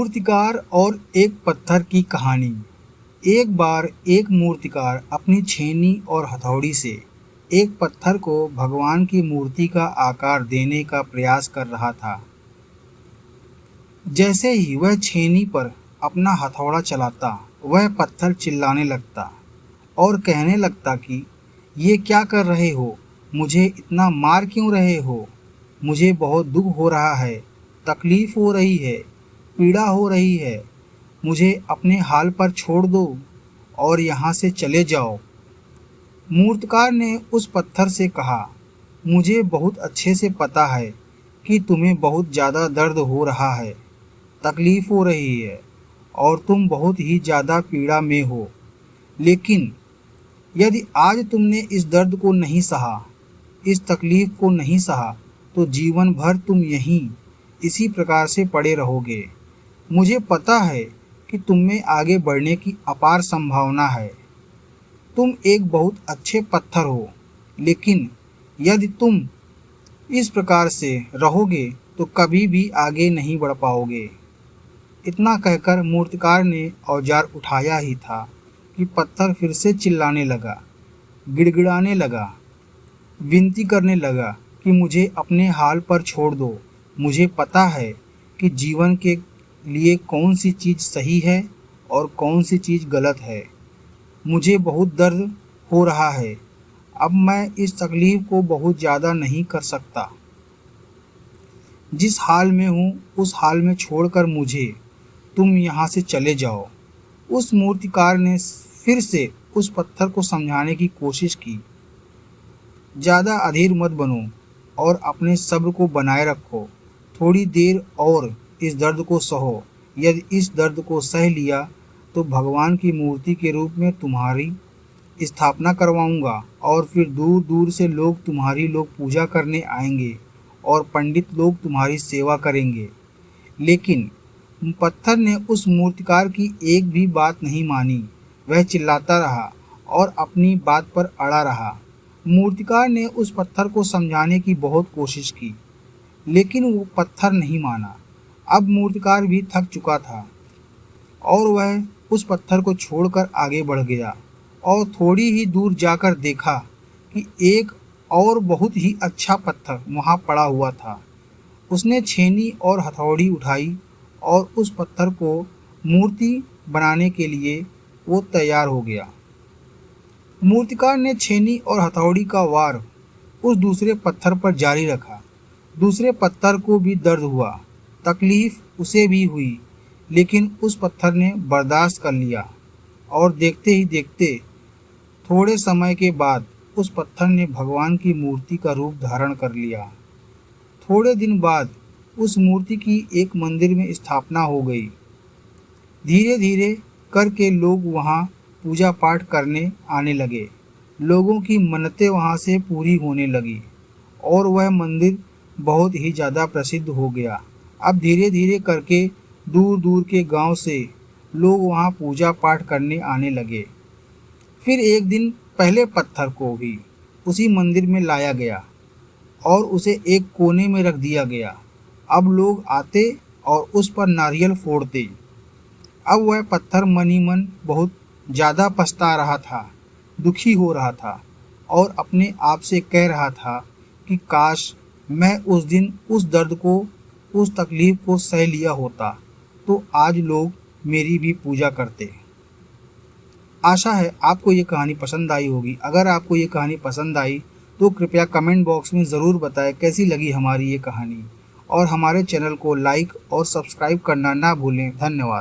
मूर्तिकार और एक पत्थर की कहानी। एक बार एक मूर्तिकार अपनी छेनी और हथौड़ी से एक पत्थर को भगवान की मूर्ति का आकार देने का प्रयास कर रहा था। जैसे ही वह छेनी पर अपना हथौड़ा चलाता, वह पत्थर चिल्लाने लगता और कहने लगता कि ये क्या कर रहे हो, मुझे इतना मार क्यों रहे हो, मुझे बहुत दुख हो रहा है, तकलीफ हो रही है, पीड़ा हो रही है, मुझे अपने हाल पर छोड़ दो और यहाँ से चले जाओ। मूर्तिकार ने उस पत्थर से कहा, मुझे बहुत अच्छे से पता है कि तुम्हें बहुत ज़्यादा दर्द हो रहा है, तकलीफ हो रही है और तुम बहुत ही ज़्यादा पीड़ा में हो, लेकिन यदि आज तुमने इस दर्द को नहीं सहा, इस तकलीफ को नहीं सहा, तो जीवन भर तुम यहीं इसी प्रकार से पड़े रहोगे। मुझे पता है कि तुम में आगे बढ़ने की अपार संभावना है। तुम एक बहुत अच्छे पत्थर हो, लेकिन यदि तुम इस प्रकार से रहोगे तो कभी भी आगे नहीं बढ़ पाओगे। इतना कहकर मूर्तिकार ने औजार उठाया ही था कि पत्थर फिर से चिल्लाने लगा, गिड़गिड़ाने लगा, विनती करने लगा कि मुझे अपने हाल पर छोड़ दो। मुझे पता है कि जीवन के लिए कौन सी चीज़ सही है और कौन सी चीज़ गलत है। मुझे बहुत दर्द हो रहा है, अब मैं इस तकलीफ़ को बहुत ज़्यादा नहीं कर सकता। जिस हाल में हूँ उस हाल में छोड़कर मुझे तुम यहाँ से चले जाओ। उस मूर्तिकार ने फिर से उस पत्थर को समझाने की कोशिश की, ज़्यादा अधीर मत बनो और अपने सब्र को बनाए रखो। थोड़ी देर और इस दर्द को सहो। यदि इस दर्द को सह लिया तो भगवान की मूर्ति के रूप में तुम्हारी स्थापना करवाऊंगा और फिर दूर दूर से लोग तुम्हारी पूजा करने आएंगे और पंडित लोग तुम्हारी सेवा करेंगे। लेकिन पत्थर ने उस मूर्तिकार की एक भी बात नहीं मानी। वह चिल्लाता रहा और अपनी बात पर अड़ा रहा। मूर्तिकार ने उस पत्थर को समझाने की बहुत कोशिश की, लेकिन वो पत्थर नहीं माना। अब मूर्तिकार भी थक चुका था और वह उस पत्थर को छोड़कर आगे बढ़ गया और थोड़ी ही दूर जाकर देखा कि एक और बहुत ही अच्छा पत्थर वहाँ पड़ा हुआ था। उसने छेनी और हथौड़ी उठाई और उस पत्थर को मूर्ति बनाने के लिए वो तैयार हो गया। मूर्तिकार ने छेनी और हथौड़ी का वार उस दूसरे पत्थर पर जारी रखा। दूसरे पत्थर को भी दर्द हुआ, तकलीफ उसे भी हुई, लेकिन उस पत्थर ने बर्दाश्त कर लिया और देखते ही देखते थोड़े समय के बाद उस पत्थर ने भगवान की मूर्ति का रूप धारण कर लिया। थोड़े दिन बाद उस मूर्ति की एक मंदिर में स्थापना हो गई। धीरे धीरे करके लोग वहाँ पूजा पाठ करने आने लगे। लोगों की मन्नतें वहाँ से पूरी होने लगी और वह मंदिर बहुत ही ज़्यादा प्रसिद्ध हो गया। अब धीरे धीरे करके दूर दूर के गांव से लोग वहाँ पूजा पाठ करने आने लगे। फिर एक दिन पहले पत्थर को भी उसी मंदिर में लाया गया और उसे एक कोने में रख दिया गया। अब लोग आते और उस पर नारियल फोड़ते। अब वह पत्थर मन ही मन बहुत ज़्यादा पछता रहा था, दुखी हो रहा था और अपने आप से कह रहा था कि काश मैं उस दिन उस दर्द को, उस तकलीफ़ को सह लिया होता तो आज लोग मेरी भी पूजा करते। आशा है आपको ये कहानी पसंद आई होगी। अगर आपको ये कहानी पसंद आई तो कृपया कमेंट बॉक्स में ज़रूर बताएं कैसी लगी हमारी ये कहानी और हमारे चैनल को लाइक और सब्सक्राइब करना ना भूलें। धन्यवाद।